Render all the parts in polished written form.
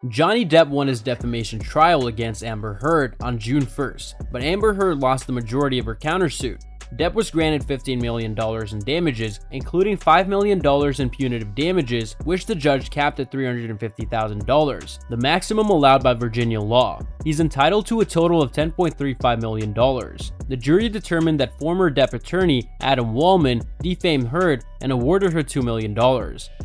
Johnny Depp won his defamation trial against Amber Heard on June 1st, but Amber Heard lost the majority of her countersuit. Depp was granted $15 million in damages, including $5 million in punitive damages, which the judge capped at $350,000, the maximum allowed by Virginia law. He's entitled to a total of $10.35 million. The jury determined that former Depp attorney Adam Wallman defamed Heard and awarded her $2 million.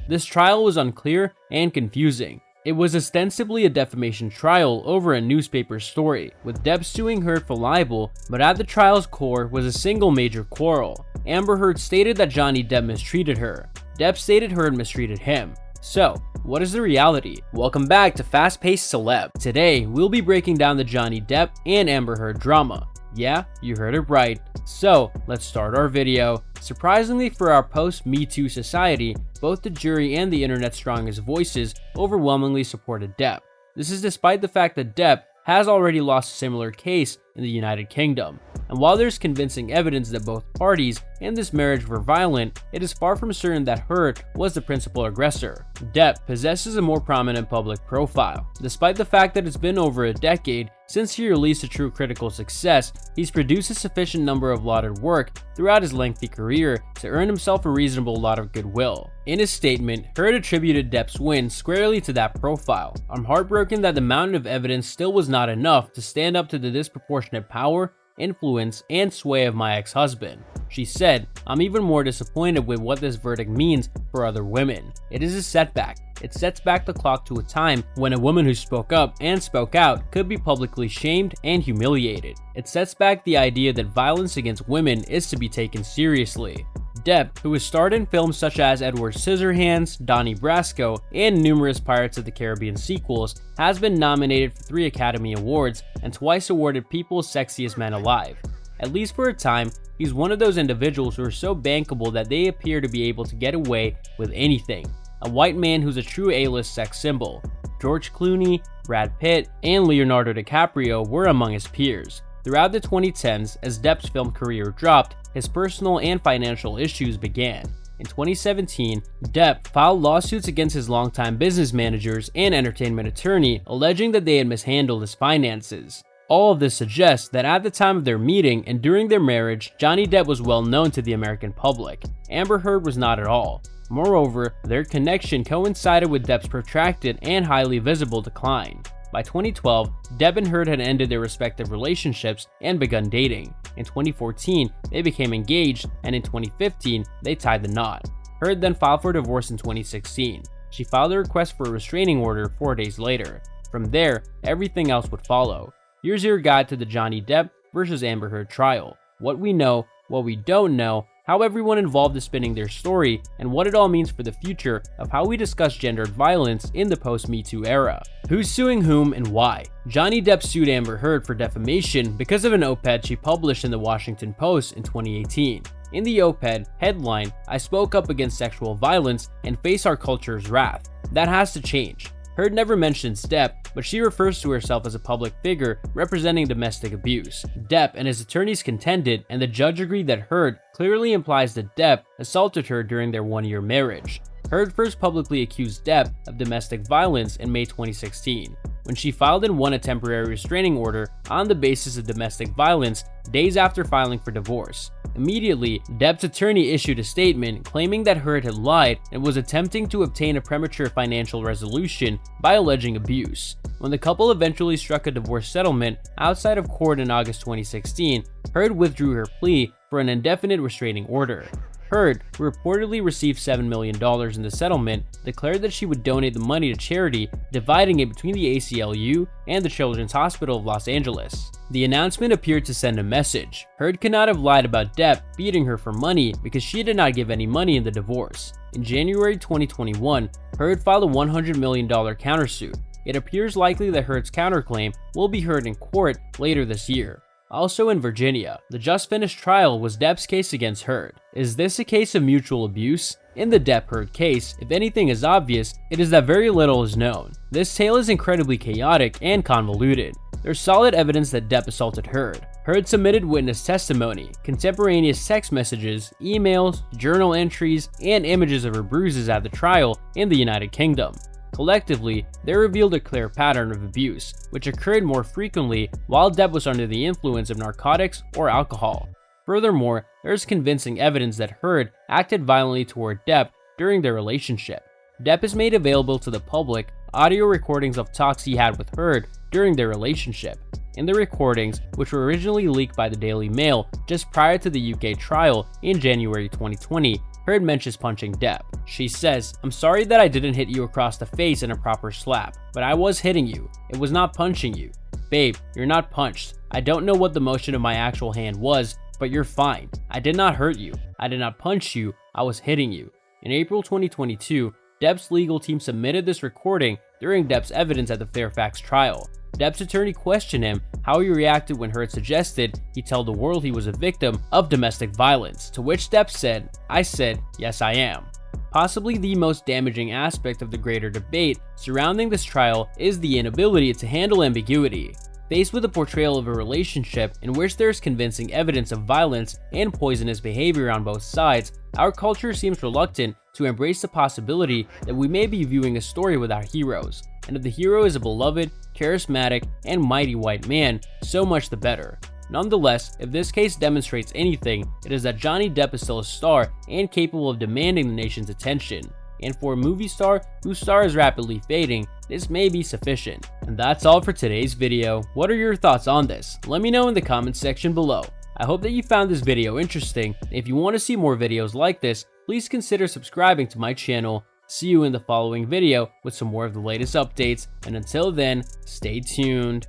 This trial was unclear and confusing. It was ostensibly a defamation trial over a newspaper story, with Depp suing Heard for libel, but at the trial's core was a single major quarrel. Amber Heard stated that Johnny Depp mistreated her. Depp stated Heard mistreated him. So, what is the reality? Welcome back to Fast Paced Celeb. Today, we'll be breaking down the Johnny Depp and Amber Heard drama. Yeah, you heard it right. So, let's start our video. Surprisingly for our post-Me Too society, both the jury and the internet's strongest voices overwhelmingly supported Depp. This is despite the fact that Depp has already lost a similar case in the United Kingdom. And while there's convincing evidence that both parties in this marriage were violent, it is far from certain that Heard was the principal aggressor. Depp possesses a more prominent public profile. Despite the fact that it's been over a decade since he released a true critical success, he's produced a sufficient number of lauded work throughout his lengthy career to earn himself a reasonable lot of goodwill. In his statement, Heard attributed Depp's win squarely to that profile. "I'm heartbroken that the mountain of evidence still was not enough to stand up to the disproportionate power, influence, and sway of my ex-husband," she said. "I'm even more disappointed with what this verdict means for other women. It is a setback. It sets back the clock to a time when a woman who spoke up and spoke out could be publicly shamed and humiliated. It sets back the idea that violence against women is to be taken seriously." Depp, who has starred in films such as Edward Scissorhands, Donnie Brasco, and numerous Pirates of the Caribbean sequels, has been nominated for 3 Academy Awards and twice awarded People's Sexiest Man Alive. At least for a time, he's one of those individuals who are so bankable that they appear to be able to get away with anything. A white man who's a true A-list sex symbol. George Clooney, Brad Pitt, and Leonardo DiCaprio were among his peers. Throughout the 2010s, as Depp's film career dropped, his personal and financial issues began. In 2017, Depp filed lawsuits against his longtime business managers and entertainment attorney, alleging that they had mishandled his finances. All of this suggests that at the time of their meeting and during their marriage, Johnny Depp was well known to the American public. Amber Heard was not at all. Moreover, their connection coincided with Depp's protracted and highly visible decline. By 2012, Depp and Heard had ended their respective relationships and begun dating. In 2014, they became engaged, and in 2015, they tied the knot. Heard then filed for divorce in 2016. She filed a request for a restraining order 4 days later. From there, everything else would follow. Here's your guide to the Johnny Depp versus Amber Heard trial. What we know, what we don't know, how everyone involved is spinning their story, and what it all means for the future of how we discuss gendered violence in the post-Me Too era. Who's suing whom and why? Johnny Depp sued Amber Heard for defamation because of an op-ed she published in the Washington Post in 2018. In the op-ed headline, "I spoke up against sexual violence and face our culture's wrath. That has to change." Heard never mentions Depp, but she refers to herself as a public figure representing domestic abuse. Depp and his attorneys contended, and the judge agreed that Heard clearly implies that Depp assaulted her during their 1-year marriage. Heard first publicly accused Depp of domestic violence in May 2016, when she filed and won a temporary restraining order on the basis of domestic violence days after filing for divorce. Immediately, Depp's attorney issued a statement claiming that Heard had lied and was attempting to obtain a premature financial resolution by alleging abuse. When the couple eventually struck a divorce settlement outside of court in August 2016, Heard withdrew her plea for an indefinite restraining order. Heard, who reportedly received $7 million in the settlement, declared that she would donate the money to charity, dividing it between the ACLU and the Children's Hospital of Los Angeles. The announcement appeared to send a message. Heard could not have lied about Depp beating her for money because she did not give any money in the divorce. In January 2021, Heard filed a $100 million countersuit. It appears likely that Heard's counterclaim will be heard in court later this year. Also in Virginia, the just-finished trial was Depp's case against Heard. Is this a case of mutual abuse? In the Depp-Heard case, if anything is obvious, it is that very little is known. This tale is incredibly chaotic and convoluted. There's solid evidence that Depp assaulted Heard. Heard submitted witness testimony, contemporaneous text messages, emails, journal entries, and images of her bruises at the trial in the United Kingdom. Collectively, they revealed a clear pattern of abuse, which occurred more frequently while Depp was under the influence of narcotics or alcohol. Furthermore, there is convincing evidence that Heard acted violently toward Depp during their relationship. Depp has made available to the public audio recordings of talks he had with Heard during their relationship. In the recordings, which were originally leaked by the Daily Mail just prior to the UK trial in January 2020, Heard mentions punching Depp. She says, "I'm sorry that I didn't hit you across the face in a proper slap, but I was hitting you. It was not punching you. Babe, you're not punched. I don't know what the motion of my actual hand was, but you're fine. I did not hurt you. I did not punch you. I was hitting you." In April 2022, Depp's legal team submitted this recording during Depp's evidence at the Fairfax trial. Depp's attorney questioned him how he reacted when Heard suggested he tell the world he was a victim of domestic violence, to which Depp said, "I said, yes I am." Possibly the most damaging aspect of the greater debate surrounding this trial is the inability to handle ambiguity. Faced with a portrayal of a relationship in which there is convincing evidence of violence and poisonous behavior on both sides, our culture seems reluctant to embrace the possibility that we may be viewing a story with our heroes, and if the hero is a beloved, charismatic, and mighty white man, so much the better. Nonetheless, if this case demonstrates anything, it is that Johnny Depp is still a star and capable of demanding the nation's attention. And for a movie star whose star is rapidly fading, this may be sufficient. And that's all for today's video. What are your thoughts on this? Let me know in the comments section below. I hope that you found this video interesting. If you want to see more videos like this, please consider subscribing to my channel. See you in the following video with some more of the latest updates, and until then, stay tuned.